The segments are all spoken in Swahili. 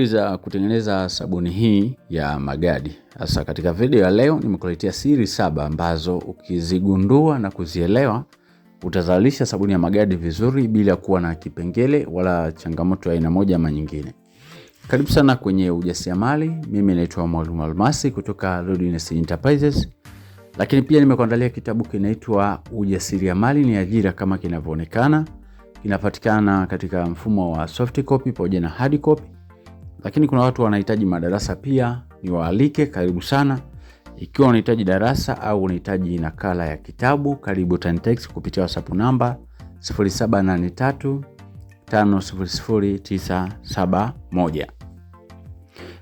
Za kutengeneza sabuni hii ya magadi. Sasa katika video ya leo nimekuletea siri 7 ambazo ukizigundua na kuzielewa utazalisha sabuni ya magadi vizuri bila kuwa na kipengele wala changamoto ya aina moja ama nyingine. Karibu sana kwenye ujasiriamali. Mimi naitwa Mwalimu Almasi kutoka Lodness Enterprises. Lakini pia nimekuandalia kitabu kinaitwa Ujasiriamali ni Ajira kama kinavyoonekana. Kinapatikana katika mfumo wa soft copy pamoja na hard copy. Lakini kuna watu wanahitaji madarasa pia, niwaalike, karibu sana. Ikiwa unahitaji darasa au unahitaji nakala ya kitabu, karibu Tantex kupitia WhatsApp namba 0783 500971.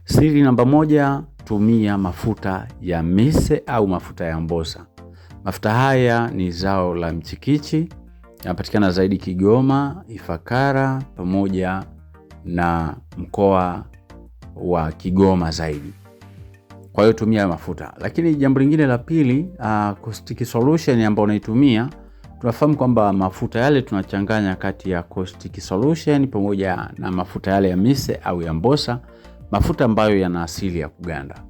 Siri namba 1, tumia mafuta ya mise au mafuta ya mbosa. Mafuta haya ni zao la mchikichi, yanapatikana zaidi Kigoma, Ifakara pamoja na mkoa wa Kigoma zaidi. Kwa hiyo tumia mafuta. Lakini jambo lingine la pili, caustic solution ambayo unaitumia, tunafahamu kwamba mafuta yale tunachanganya kati ya caustic solution pamoja na mafuta yale ya mise au ya mbosa, mafuta ambayo yana asili ya kuganda.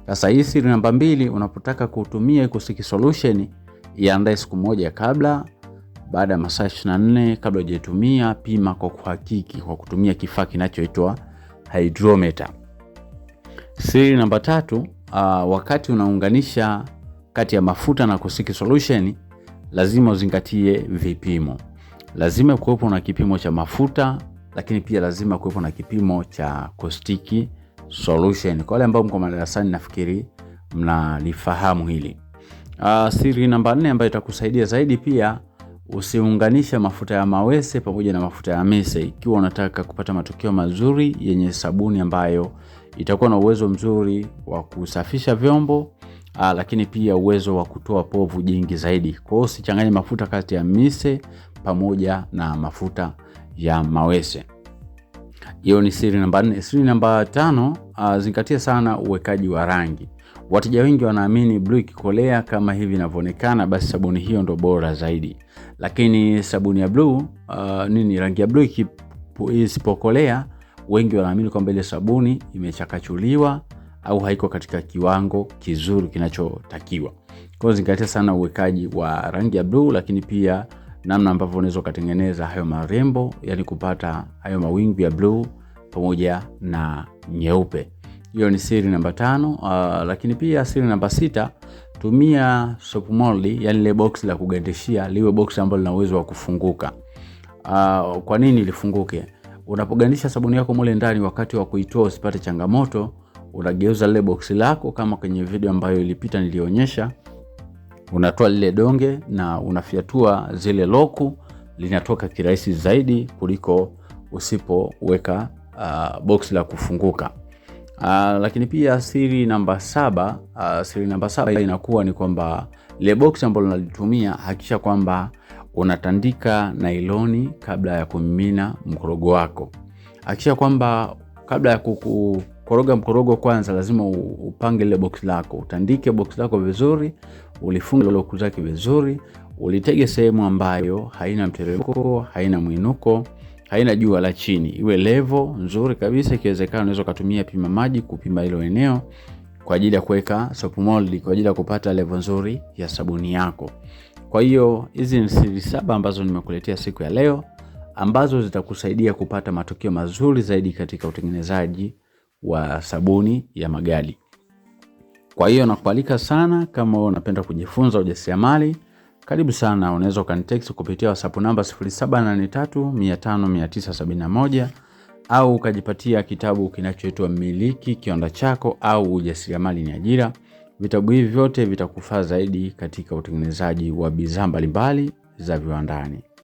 Sasa hii siri namba 2, unapotaka kutumia caustic solution, iandae siku moja kabla. Baada ya masaa 24 kabla hujatumia, pima kwa kuhakiki kwa kutumia kifaa kinachoitwa hydrometer. Siri namba 3, wakati unaunganisha kati ya mafuta na caustic solution, lazima uzingatie vipimo. Lazima kuwepo na kipimo cha mafuta, lakini pia lazima kuwepo na kipimo cha caustic solution. Kwa wale ambao mko madarasani nafikiri mnalifahamu hili. Siri namba 4 ambayo itakusaidia zaidi pia, usiunganisha mafuta ya mawese pamoja na mafuta ya mise ikiwa unataka kupata matokeo mazuri yenye sabuni ambayo itakuwa na uwezo mzuri wa kusafisha vyombo, lakini pia uwezo wa kutoa povu jingi zaidi. Kwa hiyo usichanganye mafuta kati ya mise pamoja na mafuta ya mawese. Hiyo ni siri namba 4. Siri namba 5, zingatia sana uwekaji wa rangi. Wateja wengi wanaamini blue ikikolea kama hivi inavyoonekana basi sabuni hiyo ndo bora zaidi. Lakini sabuni ya blue, rangi ya blue isipokolea, wengi wanaamini kwamba ile sabuni imechakachuliwa au haiko katika kiwango kizuri kinachotakiwa. Kwa hiyo zingatia sana uwekaji wa rangi ya blue, lakini pia namna ambavyo unaweza kutengeneza hayo marembo, yani kupata hayo mawingu ya blue pamoja na nyeupe. Hiyo ni siri namba 5. Lakini pia siri namba 6, tumia soap mold, yani ile box la kugandishia, liwe box ambalo lina uwezo wa kufunguka. Kwa nini lifunguke? Unapogandisha sabuni yako mule ndani, wakati wa kuitoa usipate changamoto, unageuza lile box lako kama kwenye video ambayo ilipita nilionyesha. Unatoa lile donge na unafiatua zile loku, linatoka kirahisi zaidi kuliko usipoweka box la kufunguka. Lakini pia siri namba 7, inakuwa ni kwamba ile box ambalo unalitumia, hakikisha kwamba unatandika nailoni kabla ya kumimina mkorogo wako. Hakikisha kwamba kabla ya kukoroga mkorogo, kwanza lazima upange ile box lako, utandike box lako vizuri, ulifunge loku zake vizuri, ulitege sehemu ambayo haina mteremko, haina mwinuko, haina juu wala chini, iwe level nzuri kabisa. Ikiwezekana unaweza kutumia pima maji kupima hilo eneo kwa ajili ya kuweka soap mold, kwa ajili ya kupata level nzuri ya sabuni yako. Kwa hiyo hizi ni siri 7 ambazo nimekuletea siku ya leo, ambazo zitakusaidia kupata matokeo mazuri zaidi katika utengenezaji wa sabuni ya magadi. Kwa hiyo nakualika sana, kama unapenda kujifunza ujasiriamali, karibu sana. Unaweza ukanitext kupitia WhatsApp namba 0783500971 au ukajipatia kitabu kinachoitwa Miliki Kiwanda Chako au Ujasiriamali ni Ajira. Vitabu hivi vyote vitakufaa zaidi katika utengenezaji wa bidhaa mbalimbali za viwandani.